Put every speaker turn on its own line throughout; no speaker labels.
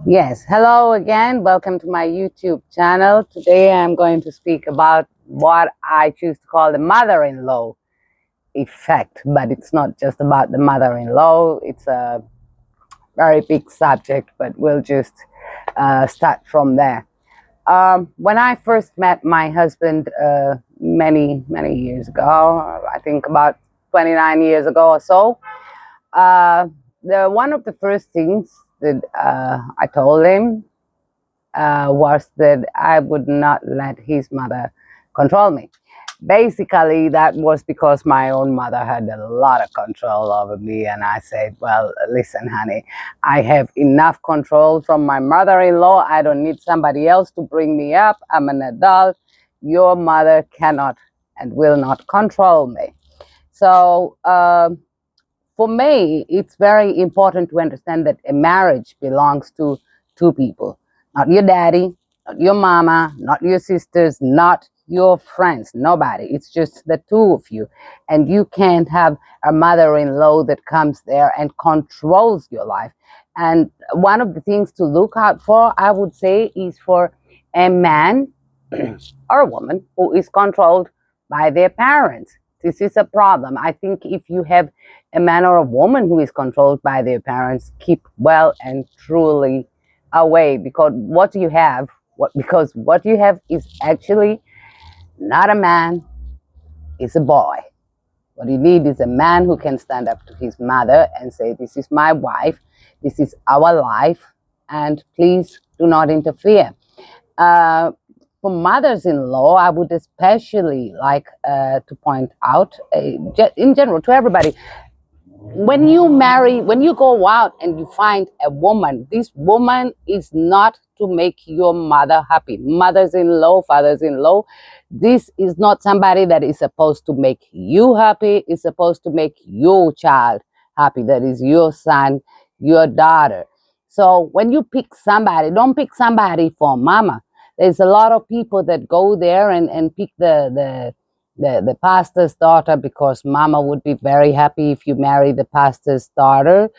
Yes, hello again. Welcome to my YouTube channel. Today I'm going to speak about what I choose to call the mother in law effect. But it's not just about the mother in law, it's a very big subject, but we'll just start from there. When I first met my husband many years ago, I think about 29 years ago or so, uh, one of the first things that I told him was that I would not let his mother control me. Basically, that was because my own mother had a lot of control over me. And I said, well, listen, honey, I have enough control from my mother in law. I don't need somebody else to bring me up. I'm an adult. Your mother cannot and will not control me. So, for me, it's very important to understand that a marriage belongs to two people, not your daddy, not your mama, not your sisters, not your friends, nobody. It's just the two of you. And you can't have a mother in law that comes there and controls your life. And one of the things to look out for, I would say, is for a man or a woman who is controlled by their parents. This is a problem. I think if you have a man or a woman who is controlled by their parents, keep well and truly away, because what you have is actually not a man, it's a boy. What you need is a man who can stand up to his mother and say, this is my wife, this is our life, and please do not interfere. uh, for mothers-in-law, I would especially like to point out, in general, to everybody, when you go out and you find a woman, this woman is not to make your mother happy. Mothers-in-law, fathers-in-law, this is not somebody that is supposed to make you happy. It's supposed to make your child happy. That is your son, your daughter. So when you pick somebody, don't pick somebody for mama. There's a lot of people that go there and pick the pastor's daughter because mama would be very happy if you marry the pastor's daughter.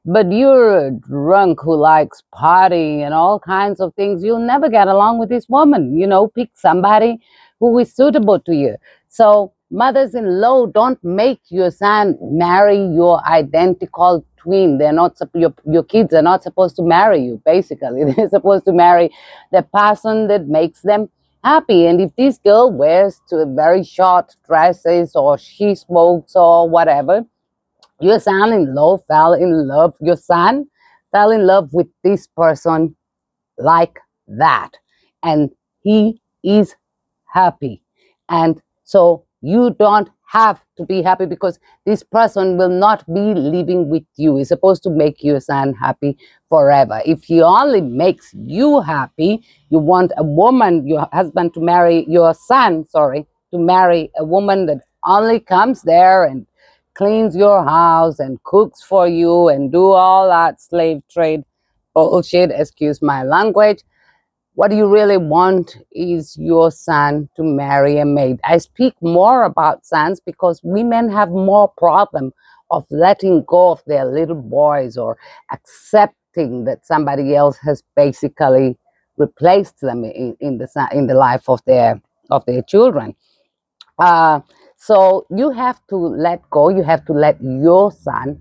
But you're a drunk who likes partying and all kinds of things. You'll never get along with this woman. Pick somebody who is suitable to you. So mothers-in-law, don't make your son marry your identical twin. They're not your kids are not supposed to marry you. Basically, they're supposed to marry the person that makes them happy. And if this girl wears to very short dresses, or she smokes, or whatever, your son fell in love with this person like that, and he is happy. And so you don't have to be happy, because this person will not be living with you. He's supposed to make your son happy forever. If he only makes you happy, you want a woman, your husband, to marry your son, sorry, to marry a woman that only comes there and cleans your house and cooks for you and do all that slave trade bullshit, excuse my language. What you really want is your son to marry a maid. I speak more about sons because women have more problem of letting go of their little boys, or accepting that somebody else has basically replaced them in the life of their children. Uh, so you have to let go. You have to let your son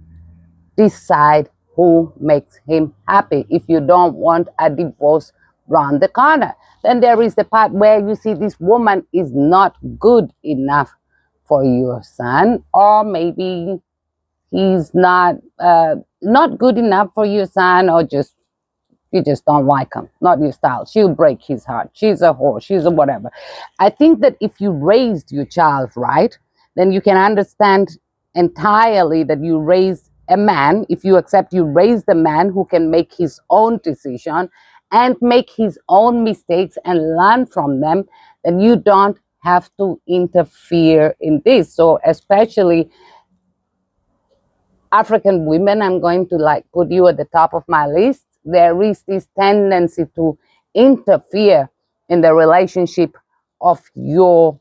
decide who makes him happy. If you don't want a divorce round the corner, then there is the part where you see this woman is not good enough for your son, or maybe he's not good enough for your son, or just you just don't like him, not your style. She'll break his heart. She's a whore. She's a whatever. I think that if you raised your child right, then you can understand entirely that you raised a man. If you accept you raised a man who can make his own decision and make his own mistakes and learn from them, then you don't have to interfere in this. So especially African women, I'm going to put you at the top of my list. There is this tendency to interfere in the relationship of your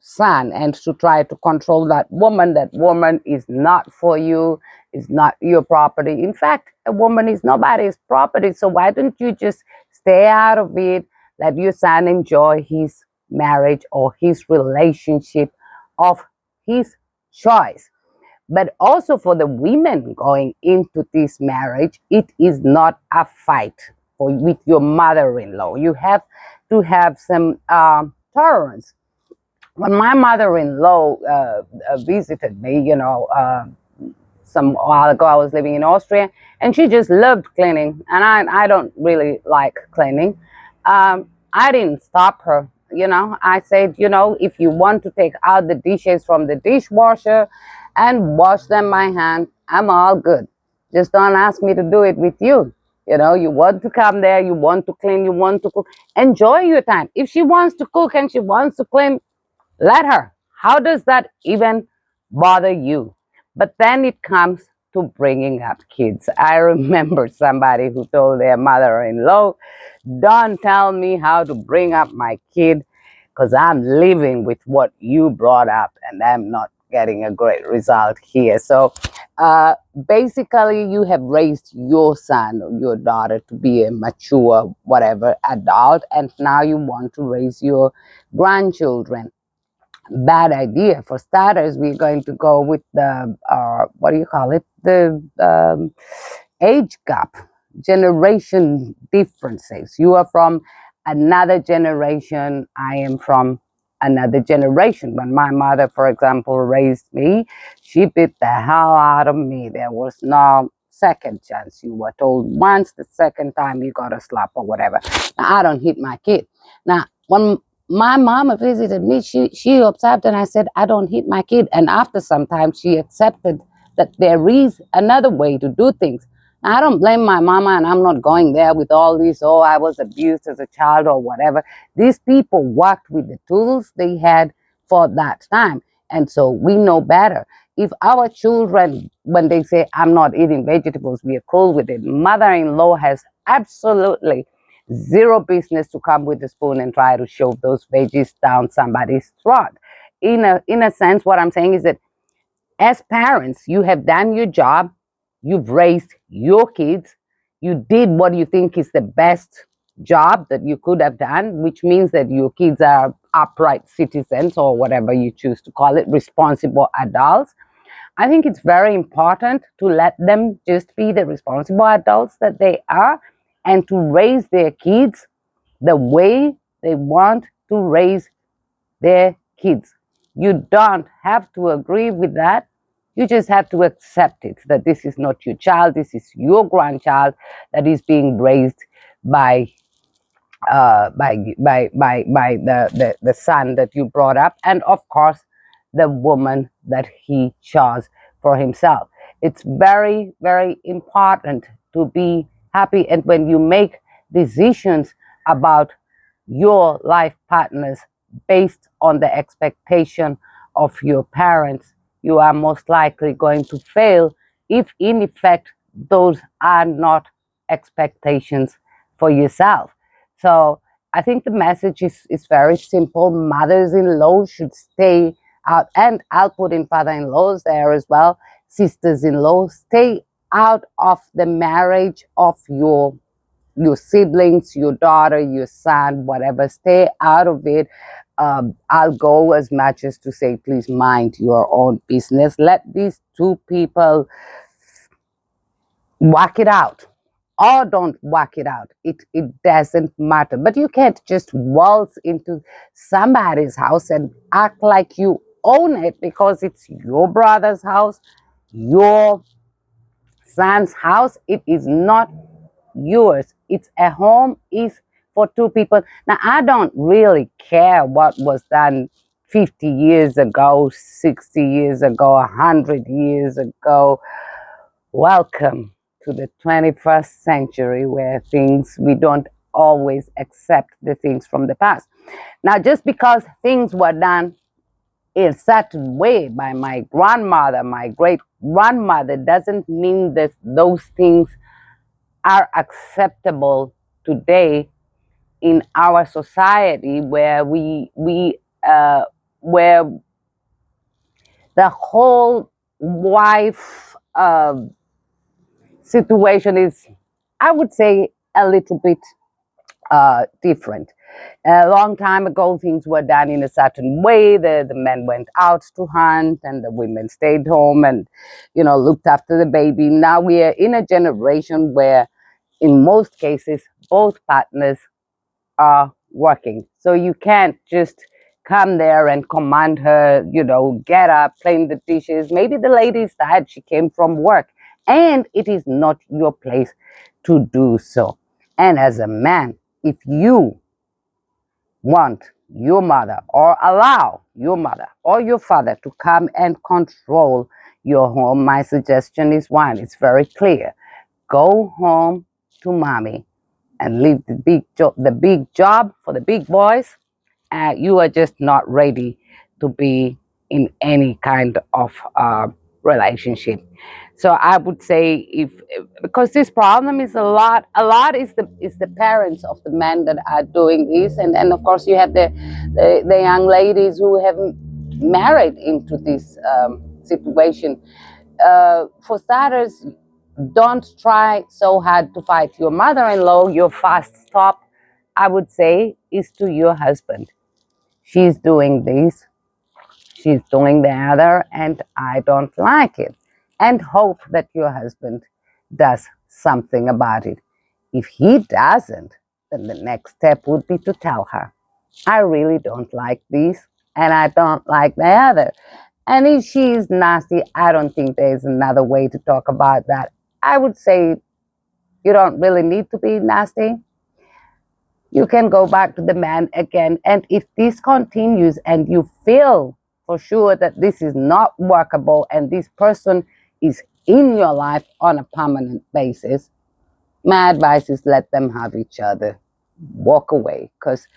son and to try to control that woman. That woman is not for you, is not your property. In fact, a woman is nobody's property. So why don't you just stay out of it? Let your son enjoy his marriage or his relationship of his choice. But also for the women going into this marriage, it is not a fight with your mother-in-law. You have to have some tolerance. When my mother-in-law visited me, some while ago, I was living in Austria, and she just loved cleaning, and I don't really like cleaning. I didn't stop her. I said, if you want to take out the dishes from the dishwasher and wash them by hand, I'm all good. Just don't ask me to do it with you. You want to come there, you want to clean, you want to cook. Enjoy your time. If she wants to cook and she wants to clean, let her. How does that even bother you? But then it comes to bringing up kids. I remember somebody who told their mother-in-law, don't tell me how to bring up my kid because I'm living with what you brought up and I'm not getting a great result here. So basically, you have raised your son or your daughter to be a mature, whatever, adult, and now you want to raise your grandchildren. Bad idea. For starters, we're going to go with the what do you call it? The age gap, generation differences. You are from another generation. I am from another generation. When my mother, for example, raised me, she beat the hell out of me. There was no second chance. You were told once, the second time you got a slap or whatever. Now, I don't hit my kid. Now, when my mama visited me, she observed and I said, I don't hit my kid. And after some time, she accepted that there is another way to do things. Now, I don't blame my mama, and I'm not going there with all this, oh, I was abused as a child or whatever. These people worked with the tools they had for that time. And so we know better. If our children, when they say, I'm not eating vegetables, we are cool with it. Mother-in-law has absolutely zero business to come with a spoon and try to shove those veggies down somebody's throat. In a sense, what I'm saying is that as parents, you have done your job, you've raised your kids, you did what you think is the best job that you could have done, which means that your kids are upright citizens or whatever you choose to call it, responsible adults. I think it's very important to let them just be the responsible adults that they are and to raise their kids the way they want to raise their kids. You don't have to agree with that. You just have to accept it that this is not your child, this is your grandchild that is being raised by the son that you brought up, and of course the woman that he chose for himself. It's very, very important to be happy, and when you make decisions about your life partners based on the expectation of your parents, you are most likely going to fail if in effect those are not expectations for yourself. So I think the message is very simple. Mothers-in-law should stay out, and I'll put in father-in-laws there as well. Sisters-in-law, stay out of the marriage of your siblings, your daughter, your son, whatever. Stay out of it. I'll go as much as to say, please mind your own business. Let these two people work it out, or don't work it out. It doesn't matter. But you can't just waltz into somebody's house and act like you own it because it's your brother's house, your son's house. It is not yours. It's a home is for two people. Now, I don't really care what was done 50 years ago, 60 years ago, 100 years ago. Welcome to the 21st century where we don't always accept the things from the past. Now, just because things were done in a certain way by my grandmother, my great grandmother, doesn't mean that those things are acceptable today in our society where we where the whole wife situation is, I would say, a little bit different. A long time ago, things were done in a certain way. The men went out to hunt, and the women stayed home and, looked after the baby. Now we are in a generation where, in most cases, both partners are working. So you can't just come there and command her, get up, clean the dishes. Maybe the lady is tired, she came from work, and it is not your place to do so. And as a man, if you want your mother or allow your mother or your father to come and control your home, my suggestion is one. It's very clear. Go home to mommy and leave the big job for the big boys. You are just not ready to be in any kind of relationship. So I would say, if because this problem is a lot is the parents of the men that are doing this, and of course you have the young ladies who have married into this situation. For starters, don't try so hard to fight your mother-in-law. Your fast stop, I would say, is to your husband. She's doing this, she's doing the other, and I don't like it. And hope that your husband does something about it. If he doesn't, then the next step would be to tell her, I really don't like this, and I don't like the other. And if she is nasty, I don't think there's another way to talk about that. I would say you don't really need to be nasty. You can go back to the man again. And if this continues and you feel for sure that this is not workable and this person is in your life on a permanent basis, my advice is let them have each other. Walk away. Because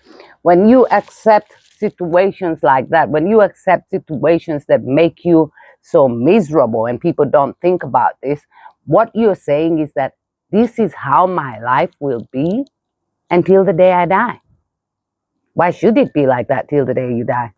when you accept situations like that, when you accept situations that make you so miserable and people don't think about this, what you're saying is that this is how my life will be until the day I die. Why should it be like that till the day you die?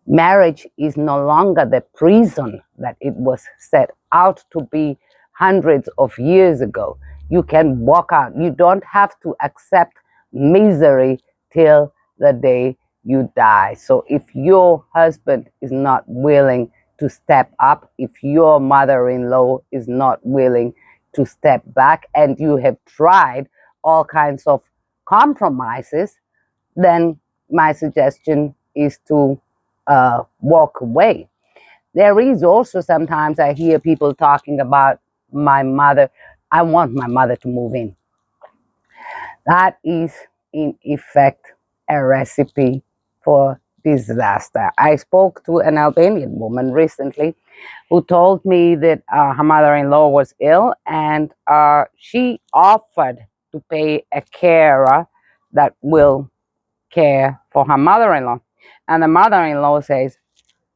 Marriage is no longer the prison that it was set out to be hundreds of years ago. You can walk out. You don't have to accept misery till the day you die. So if your husband is not willing to step up, if your mother-in-law is not willing to step back, and you have tried all kinds of compromises, then my suggestion is to walk away. There is also sometimes I hear people talking about my mother. I want my mother to move in. That is, in effect, a recipe for disaster. I spoke to an Albanian woman recently who told me that her mother in law was ill, and she offered to pay a carer that will care for her mother in law. And the mother in law says,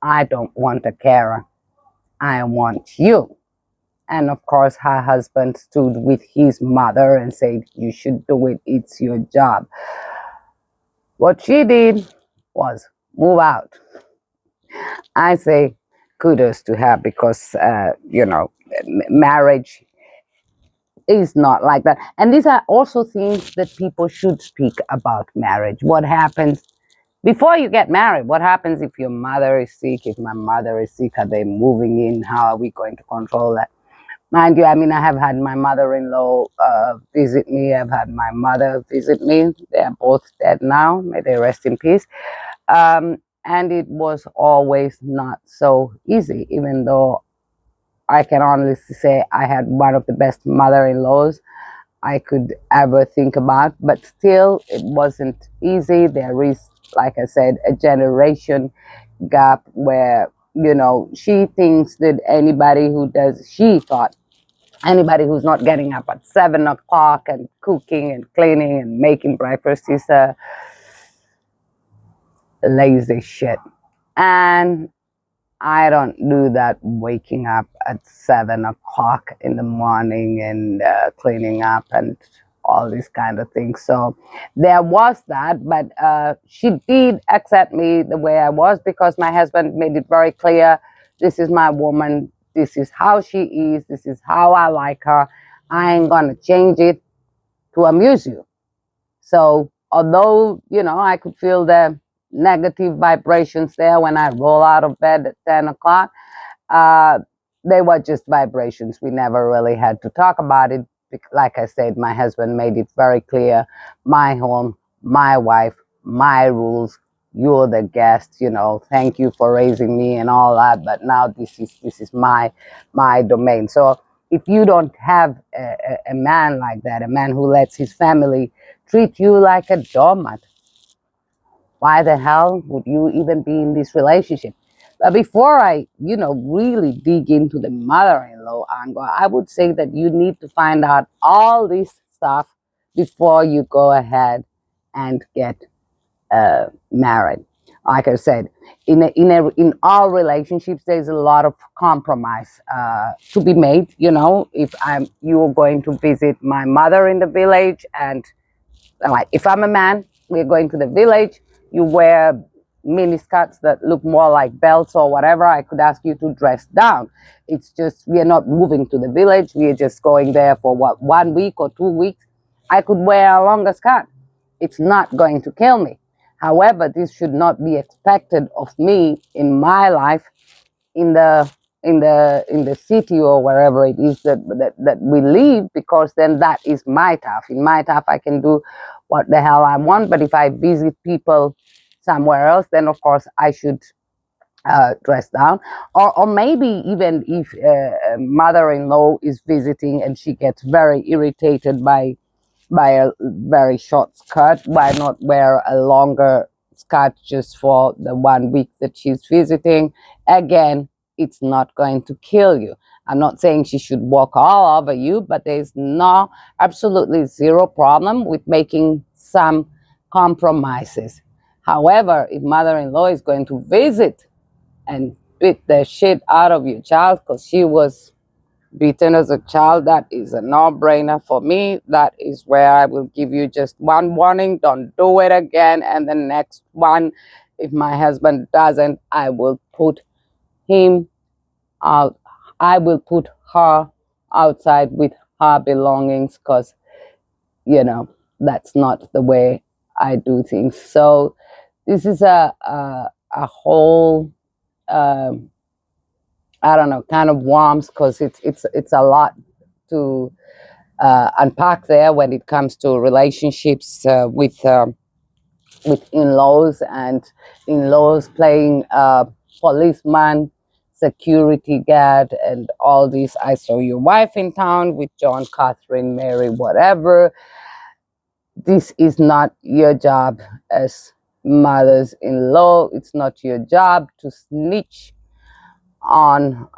I don't want a carer, I want you. And of course, her husband stood with his mother and said, you should do it, it's your job. What she did was move out. I say kudos to her because, marriage is not like that. And these are also things that people should speak about marriage. What happens before you get married? What happens if your mother is sick? If my mother is sick, are they moving in? How are we going to control that? Mind you, I mean, I have had my mother-in-law visit me. I've had my mother visit me. They are both dead now. May they rest in peace. And it was always not so easy, even though I can honestly say I had one of the best mother-in-laws I could ever think about. But still, it wasn't easy. There is, like I said, a generation gap where, she thinks that she thought anybody who's not getting up at 7 o'clock and cooking and cleaning and making breakfast is a lazy shit. And I don't do that, waking up at 7 o'clock in the morning and cleaning up and all these kind of things. So there was that, but she did accept me the way I was, because my husband made it very clear, this is my woman, this is how she is, this is how I like her. I ain't gonna change it to amuse you. So although, I could feel the negative vibrations there when I roll out of bed at 10 o'clock, uh, they were just vibrations. We never really had to talk about it. Like I said, my husband made it very clear, my home, my wife, my rules. You're the guest, thank you for raising me and all that. But now this is my domain. So if you don't have a man like that, a man who lets his family treat you like a doormat, why the hell would you even be in this relationship? But before I, really dig into the mother-in-law angle, I would say that you need to find out all this stuff before you go ahead and get married. Like I said, in all relationships, there's a lot of compromise to be made. If you're going to visit my mother in the village, and like if I'm a man, we're going to the village, you wear mini skirts that look more like belts or whatever, I could ask you to dress down. It's just, we are not moving to the village, we are just going there for what, 1 week or 2 weeks. I could wear a longer skirt. It's not going to kill me. However, this should not be expected of me in my life, in the city or wherever it is that we live, because then that is my turf. In my turf, I can do what the hell I want. But if I visit people somewhere else, then of course I should dress down. Or maybe even if a mother-in-law is visiting and she gets very irritated by a very short skirt, why not wear a longer skirt just for the 1 week that she's visiting? Again, it's not going to kill you. I'm not saying she should walk all over you, but there's absolutely zero problem with making some compromises. However, if mother-in-law is going to visit and beat the shit out of your child because she was beaten as a child, that is a no-brainer for me. That is where I will give you just one warning: don't do it again. And the next one, if my husband doesn't, I will put him out. I will put her outside with her belongings, because that's not the way I do things. So this is a whole I don't know, kind of warms, because it's a lot to unpack there when it comes to relationships with in-laws, and in-laws playing policeman, security guard, and all these. I saw your wife in town with John, Catherine, Mary, whatever. This is not your job as mothers-in-law. It's not your job to snitch on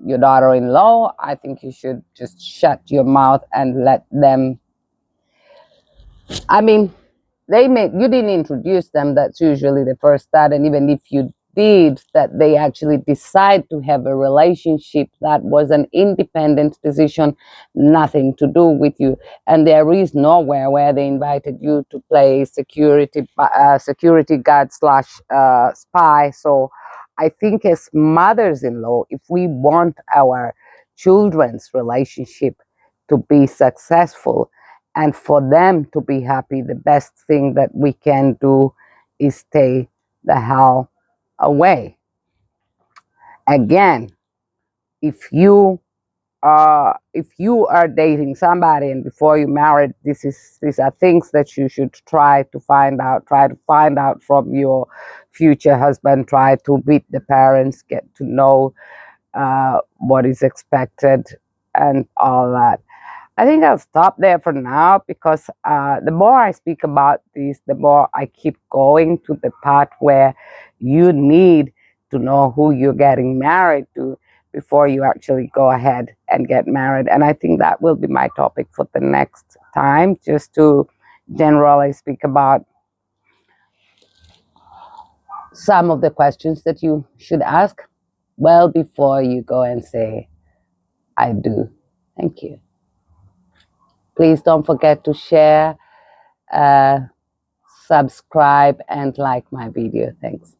your daughter-in-law. I think you should just shut your mouth and let them. I mean, you didn't introduce them. That's usually the first start. And even if you did, that they actually decide to have a relationship, that was an independent decision, nothing to do with you. And there is nowhere where they invited you to play security guard slash spy. So I think as mothers-in-law, if we want our children's relationship to be successful and for them to be happy, the best thing that we can do is stay the hell away. Again, if you are dating somebody and before you married, these are things that you should try to find out. Try to find out from your future husband. Try to meet the parents, get to know what is expected and all that. I think I'll stop there for now, because the more I speak about this, the more I keep going to the part where you need to know who you're getting married to before you actually go ahead and get married. And I think that will be my topic for the next time, just to generally speak about some of the questions that you should ask well before you go and say, I do. Thank you. Please don't forget to share, subscribe, and like my video. Thanks.